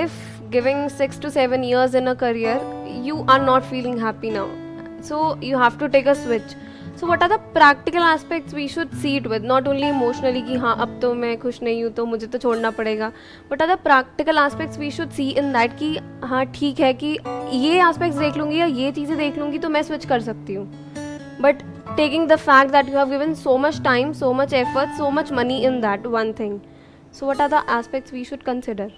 if giving 6 to 7 years in a career, you are not feeling happy now, so you have to take a switch. So what are the practical aspects we should see it with, not only emotionally कि हाँ अब तो मैं खुश नहीं हूँ तो मुझे तो छोड़ना पड़ेगा. What are the practical aspects we should see in that कि हाँ ठीक है कि ये aspects देख लूँगी या ये चीज़ें देख लूँगी तो मैं switch कर सकती हूँ. But taking the fact that you have given so much time, so much effort, so much money in that one thing. So what are the aspects we should consider?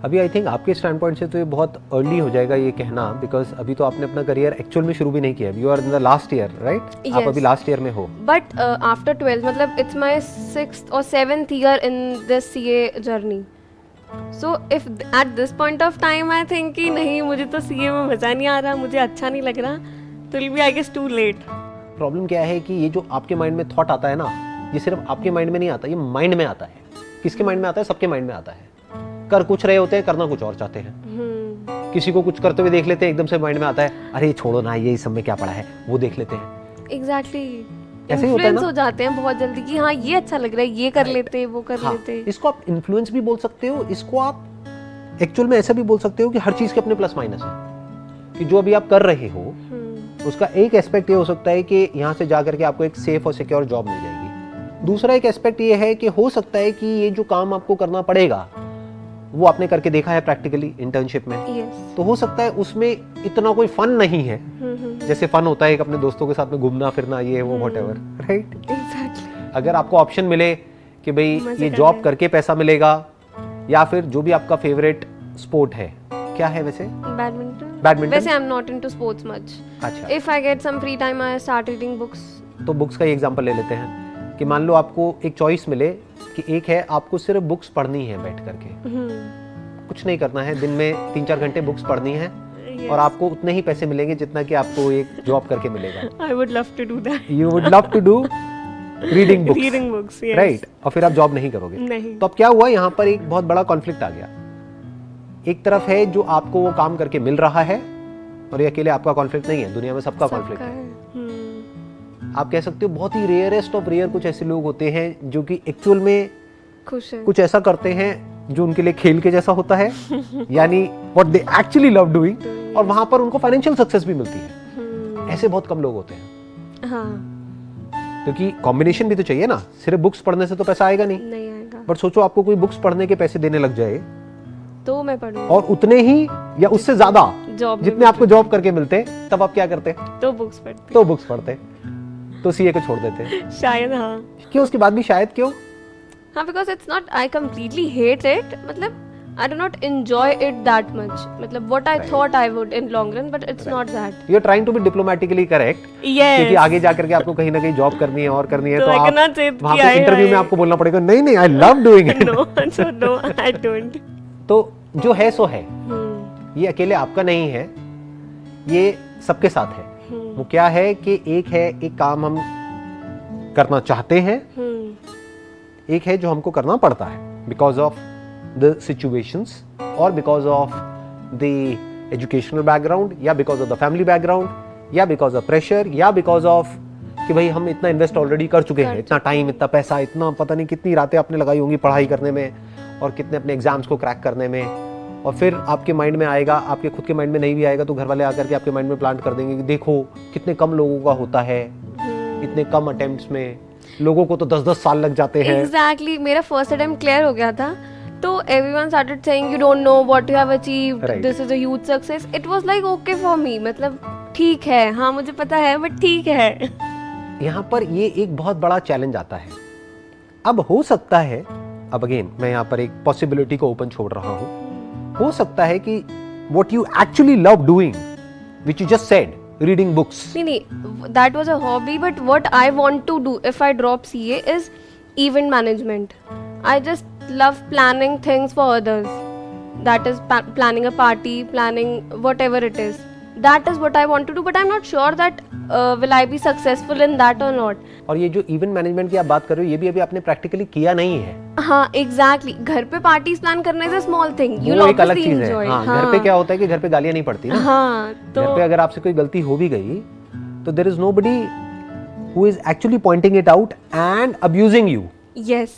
अभी आई थिंक आपके stand point से तो ये बहुत early हो जाएगा ये कहना, बिकॉज अभी तो आपने अपना करियर एक्चुअल में शुरू भी नहीं किया. You are in the last year, right? आप अभी लास्ट ईयर में हो. बट आफ्टर 12 मतलब it's my 6th or 7th year in this CA journey. So if at this point of time I think कि नहीं मुझे तो सीए में मज़ा नहीं आ रहा, मुझे अच्छा नहीं लग रहा, तो will be I guess too late. Problem क्या है कि ये जो आपके माइंड में थॉट आता है ना, ये सिर्फ आपके माइंड में नहीं आता, ये माइंड में आता है. किसके माइंड में आता है? सबके माइंड में आता है. कर कुछ रहे होते हैं, करना कुछ और चाहते हैं. किसी को कुछ करते हुए देख लेते हैं, एकदम से माइंड में आता है अरे छोड़ो ना, ये इस सब में क्या पड़ा है, वो देख लेते हैं. एग्जैक्टली. ऐसे ही होता है ना, हो जाते हैं बहुत जल्दी कि हाँ ये अच्छा लग रहा है, ये कर लेते हैं, वो कर लेते हैं. इसको आप इन्फ्लुएंस भी बोल सकते हो, इसको आप एक्चुअल में ऐसा भी बोल सकते हो कि हर चीज के अपने प्लस माइनस है. कि जो अभी आप कर रहे हो उसका एक एस्पेक्ट ये हो सकता है कि यहाँ से जाकर के आपको एक सेफ और सिक्योर जॉब मिल जाएगी. दूसरा एक एस्पेक्ट ये है कि हो सकता है कि ये जो काम आपको करना पड़ेगा वो आपने करके देखा है प्रैक्टिकली इंटर्नशिप में. तो हो सकता है उसमें इतना कोई फन नहीं है जैसे फन होता है एक अपने दोस्तों के साथ में घूमना फिरना, ये वो व्हाटएवर, राइट? अगर आपको ऑप्शन मिले कि भाई ये जॉब करके पैसा मिलेगा या फिर जो भी आपका फेवरेट स्पोर्ट है, क्या है वैसे? बैडमिंटन. वैसे I am not into sports much. अच्छा. If I get some free time I start reading books. तो बुक्स का एग्जांपल ले लेते हैं कि मान लो आपको एक चॉइस मिले कि एक है आपको सिर्फ बुक्स पढ़नी है बैठ करके, कुछ नहीं करना है, दिन में 3-4 घंटे बुक्स पढ़नी है और आपको उतने ही पैसे मिलेंगे जितना कि आपको एक जॉब करके मिलेगा. I would love to do that. You would love to do reading books, right? और फिर आप जॉब नहीं करोगे. नहीं. तो अब क्या हुआ, यहाँ पर एक बहुत बड़ा कॉन्फ्लिक्ट आ गया. एक तरफ है जो आपको वो काम करके मिल रहा है और ये अकेले आपका कॉन्फ्लिक्ट नहीं है, दुनिया में सबका कॉन्फ्लिक्ट है. आप कह सकते हो बहुत ही रेयरेस्ट ऑफ रेयर कुछ ऐसे लोग होते हैं जो कि एक्चुअल में खुश है, कुछ ऐसा करते हैं जो उनके लिए खेल के जैसा होता है यानी what they actually love doing, और वहां पर उनको फाइनेंशियल सक्सेस भी मिलती है. ऐसे बहुत कम लोग होते हैं. हाँ. क्योंकि कॉम्बिनेशन भी तो चाहिए ना, सिर्फ बुक्स पढ़ने से तो पैसा आएगा नहीं आएगा. बट सोचो आपको कोई बुक्स पढ़ने के पैसे देने लग जाए तो मैं पढ़ूं और उतने ही या उससे ज्यादा जॉब जितने आपको जॉब करके मिलते, तब आप क्या करते? तो बुक्स पढ़ते. तो सीए को छोड़ देते. शायद. हाँ. क्यों? उसके बाद भी शायद क्यों? हाँ, because it's not I completely hate it. मतलब I do not enjoy it that much. मतलब what I thought I would in long run, but it's not that. You are trying to be diplomatically correct. Yes. क्योंकि आगे जाकर के आपको कहीं ना कहीं जॉब करनी है और करनी है, तो आप वहाँ पे इंटरव्यू में आपको बोलना पड़ेगा नहीं I love doing it. No, I don't. तो जो है सो है, ये अकेले आपका नहीं है, ये सबके साथ है. वो क्या है कि एक काम हम करना चाहते हैं, एक है जो हमको करना पड़ता है बिकॉज ऑफ द सिचुएशंस और because of the educational background या because of the family background या बिकॉज ऑफ प्रेशर या बिकॉज ऑफ कि भाई हम इतना इन्वेस्ट ऑलरेडी कर चुके हैं, इतना टाइम, इतना पैसा, इतना पता नहीं कितनी रातें आपने लगाई होंगी पढ़ाई करने में और कितने अपने एग्जाम्स को क्रैक करने में. और फिर आपके माइंड में आएगा, आपके खुद के माइंड में नहीं भी आएगा तो घर वाले आकर के आपके माइंड में प्लांट कर देंगे कि देखो कितने कम लोगों का होता है, इतने कम अटेम्प्ट्स में लोगों को तो 10-10 साल लग जाते हैं. Exactly. मेरा फर्स्ट अटेम्प्ट क्लियर हो गया था तो everyone started saying you don't know what you have achieved, this is a huge success. It was like okay for me. मतलब ठीक है, हाँ मुझे पता है बट ठीक है. यहाँ पर ये एक बहुत बड़ा चैलेंज आता है. अब हो सकता है, अब अगेन मैं यहाँ पर एक पॉसिबिलिटी को ओपन छोड़ रहा हूँ, हो सकता है कि what you actually love doing, which you just said, reading books. नहीं, that was a hobby, but what I want to do if I drop CA is event management. I just love planning things for others. That is planning a party, planning whatever it is. That is what I want to do, but I'm not sure that will I be successful in that or not. और ये जो event management की आप बात कर रहे हो, ये भी अभी आपने प्रैक्टिकली किया नहीं है. हाँ, एग्जैक्टली. घर पे पार्टीज प्लान करने से स्मॉल थिंग, वो एक अलग चीज है. हाँ, घर पे क्या होता है कि घर पे गालियां नहीं पड़ती ना. हाँ, तो घर पे अगर आपसे कोई गलती हो भी गई तो there is nobody who is actually pointing it out and abusing you. Yes.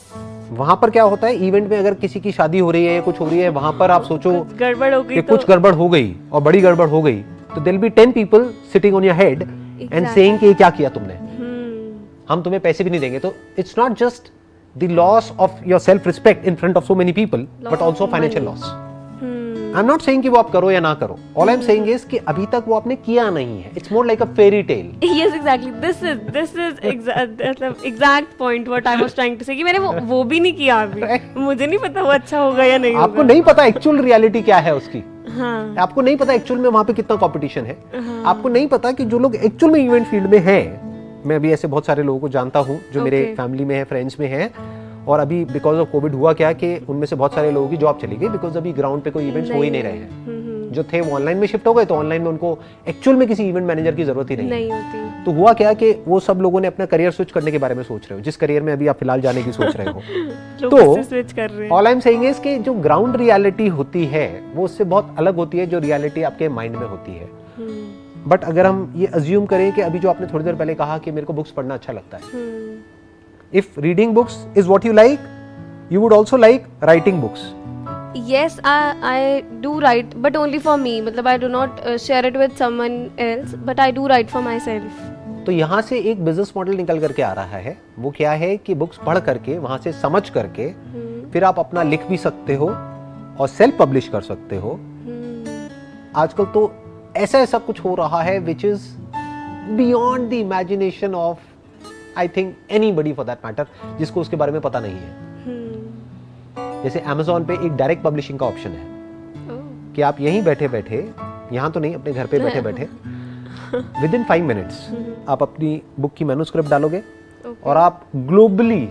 वहां पर क्या होता है, इवेंट में अगर किसी की शादी हो रही है, कुछ हो रही है, वहां पर आप सोचो कुछ गड़बड़ हो गई कि तो कुछ गड़बड़ हो गई और बड़ी गड़बड़ हो गई, तो there will be 10 people sitting on your head and saying कि ये क्या किया तुमने, हम तुम्हें पैसे भी नहीं देंगे। तो it's not just the loss of your self respect in front of so many people, but also financial loss. I am not saying कि वो आप करो या ना करो, all I am saying is कि अभी तक वो आपने किया नहीं है। It's more like a fairy tale. Yes, exactly. This is exact point what I was trying to say कि मैंने वो भी नहीं किया अभी, मुझे नहीं पता वो अच्छा होगा या नहीं आपको होगा। नहीं पता एक्चुअल रियलिटी क्या है उसकी, हाँ, आपको नहीं पता एक्चुअल में वहां पे कितना कंपटीशन है, आपको नहीं पता कि जो लोग एक्चुअल में इवेंट फील्ड में हैं, मैं अभी ऐसे बहुत सारे लोगों को जानता हूं जो मेरे Okay. फैमिली में है, फ्रेंड्स में है, और अभी बिकॉज ऑफ कोविड हुआ क्या कि उनमें से बहुत सारे लोगों की जॉब चली गई, बिकॉज अभी ग्राउंड पे कोई इवेंट्स हो ही नहीं रहे हैं। जो थे वो ऑनलाइन में शिफ्ट हो गए, तो ऑनलाइन में उनको एक्चुअल में किसी इवेंट मैनेजर की जरूरत ही नहीं होती। तो हुआ क्या कि वो सब लोगों ने अपना करियर स्विच करने के बारे में सोच रहे हो, जिस करियर में अभी आप फिलहाल जाने की सोच रहे हो। लोग उससे स्विच कर रहे हैं। All I am saying is कि जो ग्राउंड रियलिटी होती है वो उससे बहुत अलग होती है जो रियलिटी आपके माइंड में होती है। बट अगर हम ये अज्यूम करें कि अभी जो आपने थोड़ी देर पहले कहा कि मेरे को बुक्स पढ़ना अच्छा लगता है, if reading books is what you like, you would also like writing books. Yes, I do write, but only for me. मतलब I do not share it with someone else, but I do write for myself. तो यहाँ से एक business model निकल करके आ रहा है, वो क्या है कि बुक्स पढ़ करके, वहां से समझ करके फिर आप अपना लिख भी सकते हो और सेल्फ पब्लिश कर सकते हो। आजकल तो ऐसा ऐसा कुछ हो रहा है which is beyond the imagination of I think anybody for that matter, जिसको उसके बारे में पता नहीं है। जैसे Amazon पे एक डायरेक्ट पब्लिशिंग का ऑप्शन है कि आप यहीं बैठे बैठे, यहाँ तो नहीं, अपने घर पे बैठे बैठे विद इन 5 मिनट्स आप अपनी बुक की मैन्युस्क्रिप्ट डालोगे और आप ग्लोबली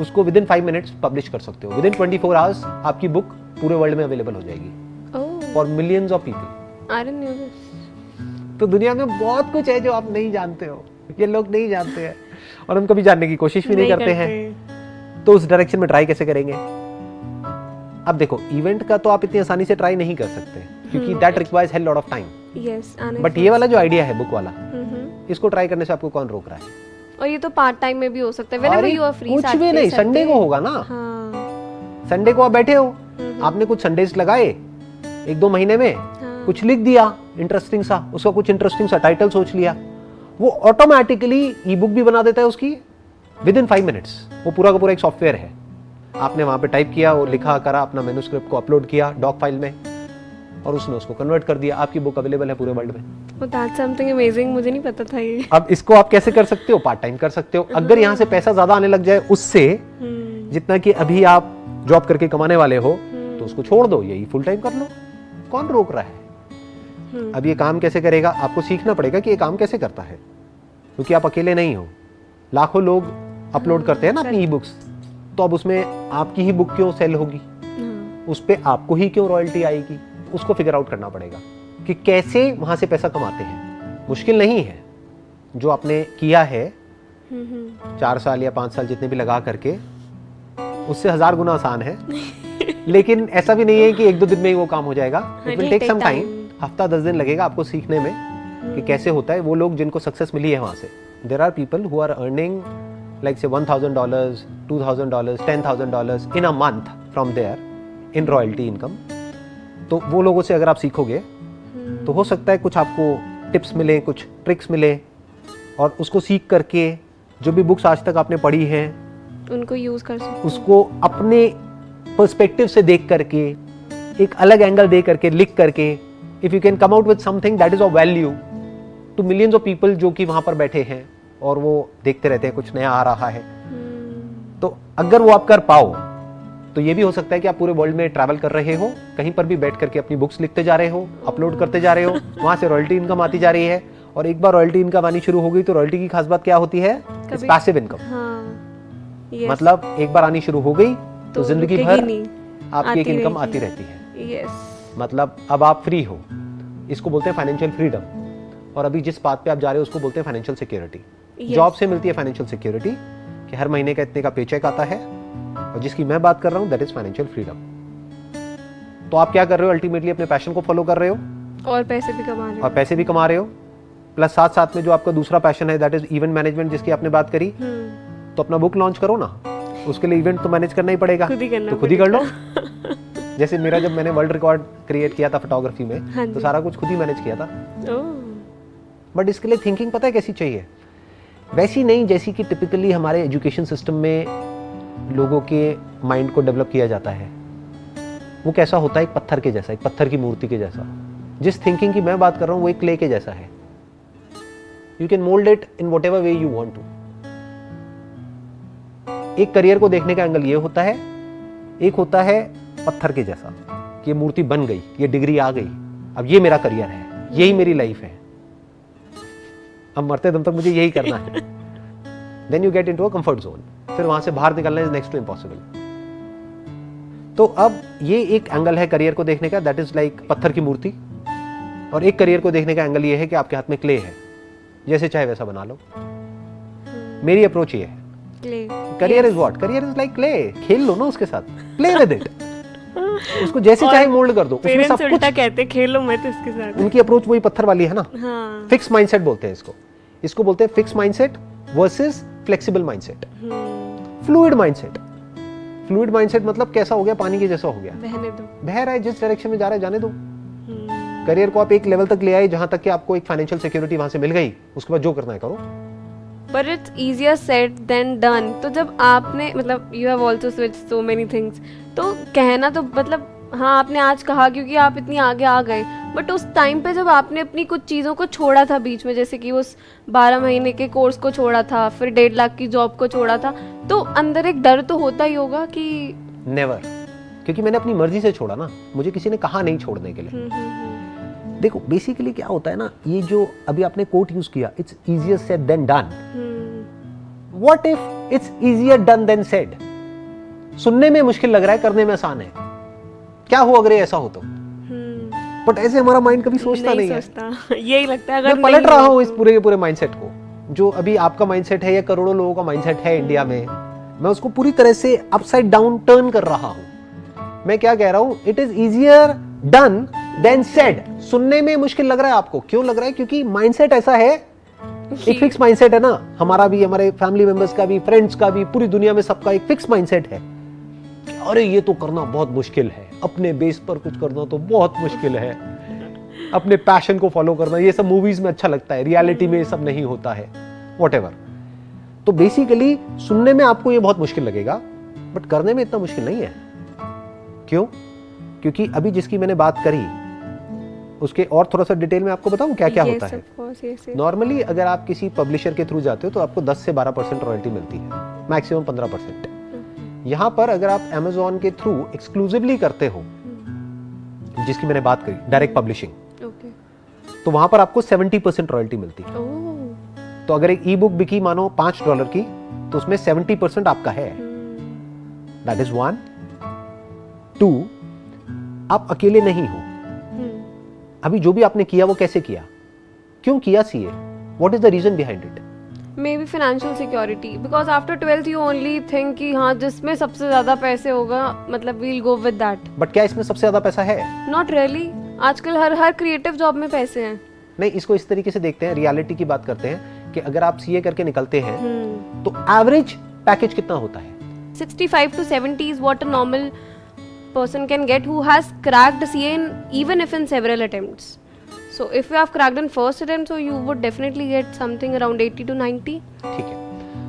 उसको विद इन 5 मिनट्स पब्लिश कर सकते हो। विद इन 24 आवर्स आपकी बुक पूरे वर्ल्ड में अवेलेबल हो जाएगी for millions of people. I didn't know this. तो दुनिया में बहुत कुछ है जो आप नहीं जानते हो, ये लोग नहीं जानते हैं और हम कभी जानने की कोशिश भी नहीं करते हैं। तो उस डायरेक्शन में ट्राई कैसे करेंगे? अब देखो, इवेंट का तो आप इतनी आसानी से ट्राई नहीं कर सकते क्योंकि that requires hell lot of time. Yes, but ये वाला जो आइडिया है बुक वाला, इसको ट्राई करने से आपको कौन रोक रहा है? और ये तो पार्ट टाइम में भी हो सकता है, whenever you are free. कुछ भी नहीं, संडे को होगा ना। संडे को आप बैठे हो, आपने कुछ संडेज लगाए 1-2 महीने में, कुछ लिख दिया इंटरेस्टिंग सा, उसका कुछ इंटरेस्टिंग सा टाइटल सोच लिया, वो ऑटोमेटिकली ई बुक भी बना देता है उसकी विद इन 5 मिनट्स। वो पूरा का पूरा एक सॉफ्टवेयर है, आपने वहां पे टाइप किया और लिखा करा, अपना मैन्युस्क्रिप्ट को अपलोड किया डॉक फाइल में और उसने उसको कन्वर्ट कर दिया, आपकी बुक अवेलेबल है पूरे वर्ल्ड में। Oh, that's something amazing, मुझे नहीं पता था ये। अब इसको आप कैसे कर सकते हो? पार्ट टाइम कर सकते हो। अगर यहाँ से पैसा ज्यादा आने लग जाए उससे जितना कि अभी आप जॉब करके कमाने वाले हो, तो उसको छोड़ दो, यही फुल टाइम कर लो, कौन रोक रहा है? अब ये काम कैसे करेगा? आपको सीखना पड़ेगा कि ये काम कैसे करता है, क्योंकि आप अकेले नहीं हो, लाखों लोग अपलोड करते हैं ना अपनी ई बुक्स, तो अब उसमें आपकी ही बुक क्यों सेल होगी, उस पे आपको ही क्यों रॉयल्टी आएगी? उसको फिगर आउट करना पड़ेगा कि कैसे वहां से पैसा कमाते हैं। मुश्किल नहीं है, जो आपने किया है 4 साल या 5 साल जितने भी लगा करके, उससे 1000 गुना आसान है। लेकिन ऐसा भी नहीं है कि 1-2 दिन में ही वो काम हो जाएगा। It will take some time, हफ्ता 10 दिन लगेगा आपको सीखने में कि कैसे होता है। वो लोग जिनको सक्सेस मिली है वहां से, there are people who are earning like say $1,000, $2,000, $10,000 in a month from there in royalty income। तो वो लोगों से अगर आप सीखोगे तो हो सकता है कुछ आपको टिप्स मिले, कुछ ट्रिक्स मिले, और उसको सीख करके जो भी बुक्स आज तक आपने पढ़ी हैं उनको यूज कर सकते, उसको अपने पर्सपेक्टिव से देख करके, एक अलग एंगल दे करके, लिख करके, if you can come out with something that is of value to millions of people जो कि वहां पर बैठे हैं और वो देखते रहते हैं कुछ नया आ रहा है, तो अगर वो आप कर पाओ तो ये भी हो सकता है कि आप पूरे वर्ल्ड में ट्रैवल कर रहे हो, कहीं पर भी बैठ करके अपनी बुक्स लिखते जा रहे हो, अपलोड करते जा रहे हो, वहां से रॉयल्टी इनकम आती जा रही है। और एक बार रॉयल्टी इनकम आनी शुरू हो गई तो रॉयल्टी की खास बात क्या होती है? Passive income. मतलब एक बार आनी शुरू हो गई तो जिंदगी भर आपकी एक इनकम आती रहती है। मतलब अब आप फ्री हो, इसको बोलते हैं फाइनेंशियल फ्रीडम। और अभी जिस बात पे आप जा रहे हो उसको बोलते हैं फाइनेंशियल सिक्योरिटी। जॉब से मिलती है फाइनेंशियल सिक्योरिटी कि हर महीने का इतने का पेचेक आता है, और जिसकी मैं बात कर रहा हूं दैट इज फाइनेंशियल फ्रीडम। तो आप क्या कर रहे हो? अल्टीमेटली अपने पैशन को फॉलो कर रहे हो और पैसे भी कमा रहे हो, प्लस साथ साथ में जो आपका दूसरा पैशन है दैट इज इवेंट मैनेजमेंट, जिसकी आपने बात करी, तो अपना बुक लॉन्च करो ना। उसके लिए इवेंट तो मैनेज करना ही पड़ेगा, खुद ही करना तो खुद ही कर लो। जैसे मेरा जब मैंने वर्ल्ड रिकॉर्ड क्रिएट किया था फोटोग्राफी में, हाँ तो जी। सारा कुछ खुद ही मैनेज किया था। ओह, बट इसके लिए थिंकिंग पता है कैसी चाहिए? वैसी नहीं जैसी कि टिपिकली हमारे एजुकेशन सिस्टम में लोगों के माइंड को डेवलप किया जाता है। वो कैसा होता है? एक पत्थर के जैसा, एक पत्थर की मूर्ति के जैसा। जिस थिंकिंग की मैं बात कर रहा हूँ वो एक क्ले के जैसा है। You can mould it in whatever way you want to. एक करियर को देखने का एंगल ये होता है, एक होता है पत्थर के जैसा कि ये मूर्ति बन गई, ये डिग्री आ गई, अब ये मेरा करियर है, यही मेरी लाइफ है, अब मरते दम तक मुझे यही करना है। Then you get into a comfort zone, फिर वहां से बाहर निकलना इज नेक्स्ट टू इम्पॉसिबल। तो अब ये एक एंगल है करियर को देखने का, दैट इज लाइक पत्थर की मूर्ति। और एक करियर को देखने का एंगल ये है कि आपके हाथ में क्ले है, जैसे चाहे वैसा बना लो। मेरी अप्रोच ये है। Clay career is what? Career is like clay. खेल लो ना उसके साथ, प्ले विद इट, उसको जैसे चाहे मोल्ड कर दो। उसमें पेरेंट्स सब कुछ, उल्टा कहते खेलो मत इसके साथ। उनकी अप्रोच वही पत्थर वाली है ना। हाँ। फिक्स माइंडसेट बोलते हैं इसको। इसको बोलते हैं fix mindset versus flexible mindset, fluid mindset. Fluid mindset मतलब कैसा हो गया? पानी के जैसा हो गया, बहने दो। बह रहा है, जिस डायरेक्शन में जा रहा है जाने दो। करियर को आप एक लेवल तक ले आए जहां तक कि आपको एक फाइनेंशियल सिक्योरिटी वहां से मिल गई, उसके बाद जो करना है करो। But it's easier said than done। तो जब आपने मतलब you have also switch so many things, तो कहना तो मतलब हाँ आपने आज कहा क्योंकि आप इतनी आगे आ गए, बट उस टाइम पे जब आपने अपनी कुछ चीज़ों को छोड़ा था बीच में, जैसे कि उस 12 महीने के कोर्स को छोड़ा था, फिर 1.5 लाख की जॉब को छोड़ा था, तो अंदर एक डर तो होता ही होगा कि नेवर, क्योंकि मैंने अपनी मर्जी से छोड़ा ना, मुझे किसी ने कहा नहीं छोड़ने के लिए। देखो बेसिकली क्या होता है ना, ये जो अभी आपने कोट यूज किया, it's easier said than done. What if it's easier done than said? सुनने में मुश्किल लग रहा है, करने में आसान है। क्या हो अगर ये ऐसा हो तो? बट ऐसे हमारा माइंड कभी सोचता नहीं है। सोचता। यही लगता है अगर मैं पलट नहीं रहा हो हूँ इस तो। पूरे के पूरे माइंडसेट को, जो अभी आपका माइंडसेट है या करोड़ों लोगों का माइंडसेट है इंडिया में, मैं उसको पूरी तरह से अपसाइड डाउन टर्न कर रहा हूँ। मैं क्या कह रहा हूँ? It is easier done than said. सुनने में मुश्किल लग रहा है आपको, क्यों लग रहा है? क्योंकि माइंडसेट ऐसा है, एक फिक्स माइंडसेट है ना, हमारा भी, हमारे फैमिली मेंबर्स का भी, फ्रेंड्स का भी, पूरी दुनिया में सबका एक फिक्स माइंडसेट है। अरे ये तो करना बहुत मुश्किल है, अपने बेस पर कुछ करना तो बहुत मुश्किल है, अपने पैशन को फॉलो करना ये सब मूवीज में अच्छा लगता है, रियलिटी में ये सब नहीं होता है, व्हाटएवर। तो बेसिकली सुनने में आपको ये बहुत मुश्किल लगेगा, बट करने में इतना मुश्किल नहीं है। क्यों? क्योंकि अभी जिसकी मैंने बात करी उसके और थोड़ा सा डिटेल में आपको बताऊं क्या क्या होता है। नॉर्मली अगर आप किसी पब्लिशर के थ्रू जाते हो तो आपको 10 से 12% रॉयल्टी मिलती है, मैक्सिमम 15%। यहां पर अगर आप Amazon के थ्रू एक्सक्लूसिवली करते हो, जिसकी मैंने बात करी डायरेक्ट पब्लिशिंग, तो वहां पर आपको 70% रॉयल्टी मिलती है। तो अगर एक ई बुक बिकी मानो $5 की, तो उसमें 70% आपका है। That is 1। 2, आप अकेले नहीं हो। अभी जो भी आपने किया वो कैसे किया, क्यों किया CA, what is the reason behind it? Maybe financial security, because after 12th you only think कि हाँ जिसमें सबसे ज्यादा पैसे होगा मतलब we'll go with that। But क्या इसमें सबसे ज्यादा पैसा है? Not really। आजकल हर क्रिएटिव जॉब में पैसे हैं। नहीं, इसको इस तरीके से देखते हैं, रियलिटी की बात करते हैं कि अगर आप सीए करके निकलते हैं तो एवरेज पैकेज कितना होता है? 65 to 70 is what a normal person can get who has cracked CA even if in several attempts. So if you have cracked in first attempt, so you would definitely get something around 80 to 90. ठीक है,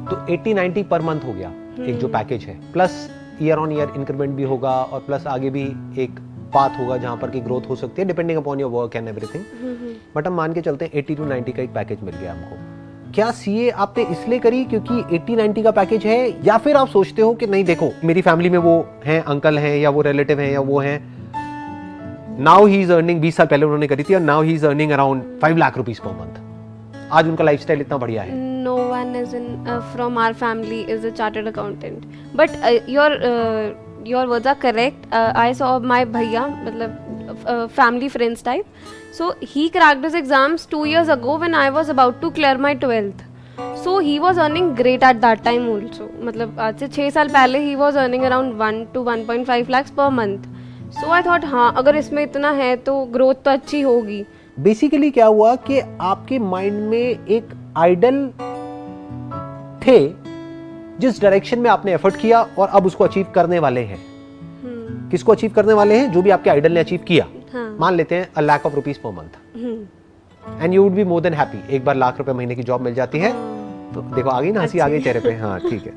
तो 80-90 per month हो गया एक जो package है, plus year on year increment भी होगा और प्लस आगे भी एक पाथ होगा जहां पर की ग्रोथ हो सकती है depending upon your work and everything. But हम मान के चलते हैं 80 to 90 का एक पैकेज मिल गया हमको। क्या सीए आपने इसलिए करी क्योंकि 80-90 का पैकेज है, या फिर आप सोचते हो कि नहीं देखो मेरी फैमिली में वो हैं, अंकल हैं या वो रिलेटिव हैं या वो हैं, नाउ ही इज अर्निंग, 20 साल पहले उन्होंने करी थी और now he is earning around 5 lakh rupees per month, आज उनका लाइफस्टाइल इतना बढ़िया है? No one is in from our family is a chartered accountant. But your words are correct. I saw my bhaiya, मतलब family friends type. So he cracked his exams 2 years ago when I was about to clear my 12th. So he was earning great at that time also. मतलब आज से 6 साल पहले he was earning around 1 to 1.5 lakhs per month. So I thought हाँ अगर इसमें इतना है तो ग्रोथ तो अच्छी होगी। बेसिकली क्या हुआ कि आपके माइंड में एक आइडल थे जिस डायरेक्शन में आपने एफर्ट किया और अब उसको अचीव करने वाले हैं। किसको अचीव करने वाले हैं? जो भी आपके आइडल ने अचीव किया। मान लेते हैं a lakh of rupees per month and you would be more than happy. एक बार ₹1,00,000 महीने की जॉब मिल जाती है तो देखो आ गई ना हंसी, आ गई चेहरे पे। हाँ ठीक है।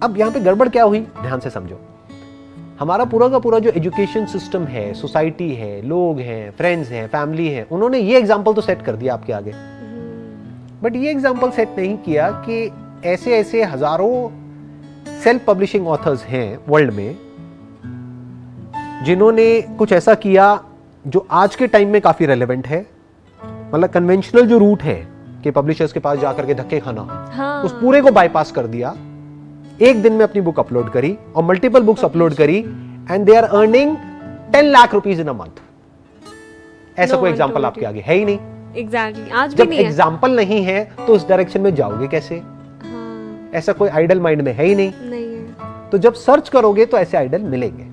अब यहाँ पे गड़बड़ क्या हुई, ध्यान से समझो। हमारा पूरा का पूरा जो एजुकेशन सिस्टम है, सोसाइटी है, लोग हैं, फ्रेंड्स हैं, फैमिली है, उन्होंने ये एग्जाम्पल तो सेट कर दिया आपके आगे, बट ये एग्जाम्पल सेट नहीं किया कि ऐसे ऐसे हजारों सेल्फ पब्लिशिंग ऑथर्स हैं वर्ल्ड में जिन्होंने कुछ ऐसा किया जो आज के टाइम में काफी रेलेवेंट है। मतलब कन्वेंशनल जो रूट है कि पब्लिशर्स के पास जाकर के धक्के खाना, उस पूरे को बाईपास कर दिया। एक दिन में अपनी बुक अपलोड करी और मल्टीपल बुक्स अपलोड करी and they are earning 10 lakh rupees in a month. ऐसा कोई एग्जांपल आपके आगे है ही नहीं। एग्जैक्टली, आज भी जब नहीं है। एग्जांपल नहीं है तो उस डायरेक्शन में जाओगे कैसे? ऐसा कोई आइडल माइंड में है ही नहीं है। तो जब सर्च करोगे तो ऐसे आइडल मिलेंगे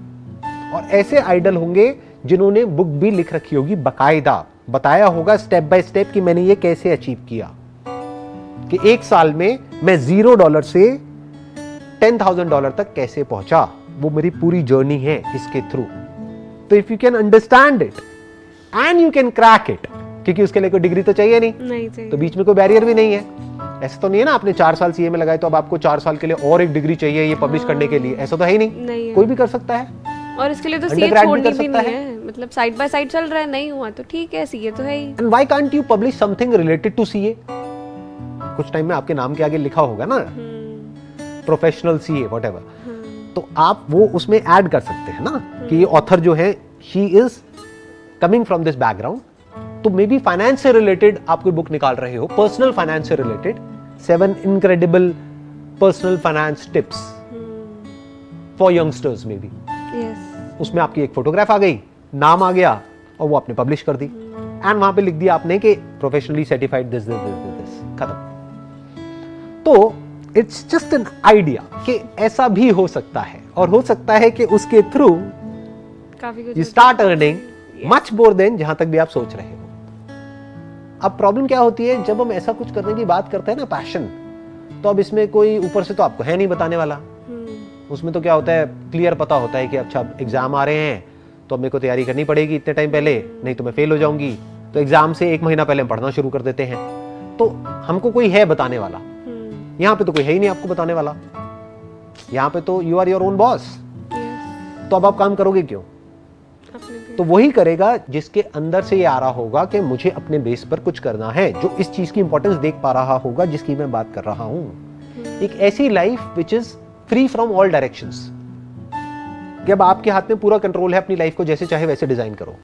और ऐसे आइडल होंगे जिन्होंने बुक भी लिख रखी होगी, बकायदा बताया होगा स्टेप बाय स्टेप कि मैंने ये कैसे अचीव किया, कि एक साल में मैं $0 से $10,000 तक कैसे पहुंचा। वो मेरी पूरी जर्नी है इसके थ्रू। तो if you can understand it and you can crack it, क्योंकि उसके लिए कोई डिग्री तो चाहिए नहीं चाहिए। तो बीच में कोई बैरियर भी नहीं है। ऐसा तो नहीं है ना आपने 4 साल सीए में लगाए तो अब आपको 4 साल के लिए और एक डिग्री चाहिए ये पब्लिश करने के लिए। ऐसा तो है ही नहीं, कोई भी कर सकता है। और इसके लिए तो सीए छोड़नी भी नहीं है। मतलब साइड बाय साइड चल रहा है, नहीं हुआ तो ठीक है, सीए तो है ही। And why can't you publish something related to CA? कुछ टाइम में आपके नाम के आगे लिखा होगा ना प्रोफेशनल सीए व्हाटएवर, तो आप वो उसमें ऐड कर सकते हैं ना कि ये ऑथर जो है she is coming from this background. तो मे बी फाइनेंस से रिलेटेड आप कोई बुक निकाल रहे हो, पर्सनल फाइनेंस से related 7 incredible personal finance tips for youngsters may be. उसमें आपकी एक फोटोग्राफ आ गई, नाम आ गया और वो आपने पब्लिश कर दी एंड वहां पे लिख दिया आपने कि professionally certified this this this, खत्म। तो इट्स जस्ट एन आइडिया कि ऐसा भी हो सकता है और हो सकता है कि उसके through you start earning much more than जहां तक भी आप सोच रहे हो। अब प्रॉब्लम क्या होती है जब हम ऐसा कुछ करने की बात करते हैं ना, पैशन, तो अब इसमें कोई ऊपर से तो आपको है नहीं बताने वाला। उसमें तो क्या होता है, क्लियर पता होता है कि अच्छा एग्जाम आ रहे हैं तो अब मेरे को तैयारी करनी पड़ेगी इतने टाइम पहले, नहीं तो मैं फेल हो जाऊंगी। तो एग्जाम से 1 महीना पहले हम पढ़ना शुरू कर देते हैं। तो हमको कोई है बताने वाला, यहाँ पे तो कोई है ही नहीं आपको बताने वाला। यहाँ पे तो you are your own boss. तो अब आप काम करोगे क्यों? तो वही करेगा जिसके अंदर से ये आ रहा होगा कि मुझे अपने बेस पर कुछ करना है, जो इस चीज की इंपॉर्टेंस देख पा रहा होगा जिसकी मैं बात कर रहा हूं। एक ऐसी life which is free from all directions, कि अब आपके हाथ में पूरा कंट्रोल है, अपनी लाइफ को जैसे चाहे वैसे डिजाइन करो।